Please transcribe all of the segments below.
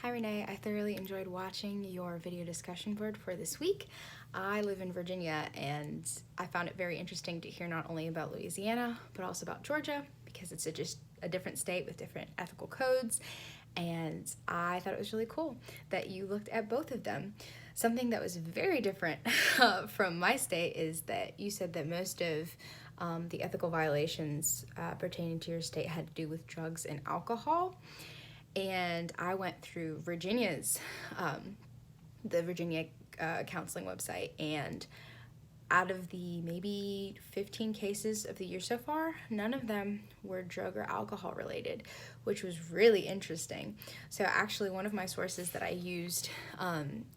Hi Renee, I thoroughly enjoyed watching your video discussion board for this week. I live in Virginia and I found it very interesting to hear not only about Louisiana but also about Georgia because it's just a different state with different ethical codes, and I thought it was really cool that you looked at both of them. Something that was very different from my state is that you said that most of the ethical violations pertaining to your state had to do with drugs and alcohol. And I went through the Virginia counseling website, and out of the maybe 15 cases of the year so far, none of them were drug or alcohol related, which was really interesting. So actually one of my sources that I used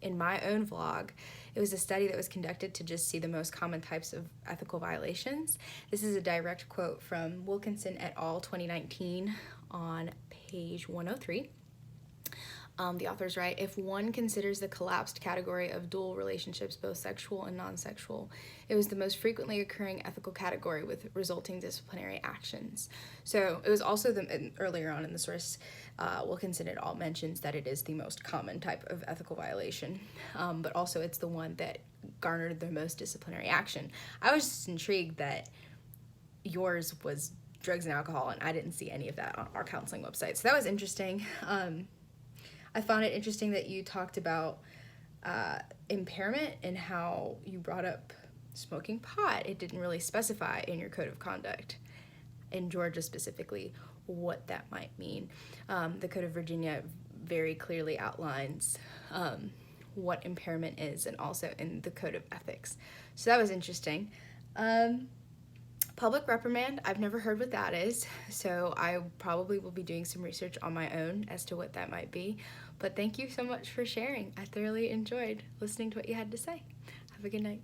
in my own vlog, it was a study that was conducted to just see the most common types of ethical violations. This is a direct quote from Wilkinson et al. 2019 on page 103. The authors write, if one considers the collapsed category of dual relationships, both sexual and non-sexual, it was the most frequently occurring ethical category with resulting disciplinary actions. So it was also earlier on in the source, Wilkinson et al. Mentions that it is the most common type of ethical violation, but also it's the one that garnered the most disciplinary action. I was just intrigued that yours was drugs and alcohol, and I didn't see any of that on our counseling website. So that was interesting. I found it interesting that you talked about impairment and how you brought up smoking pot. It didn't really specify in your code of conduct, in Georgia specifically, what that might mean. The Code of Virginia very clearly outlines what impairment is, and also in the Code of Ethics. So that was interesting. Public reprimand, I've never heard what that is, so I probably will be doing some research on my own as to what that might be. But thank you so much for sharing. I thoroughly enjoyed listening to what you had to say. Have a good night.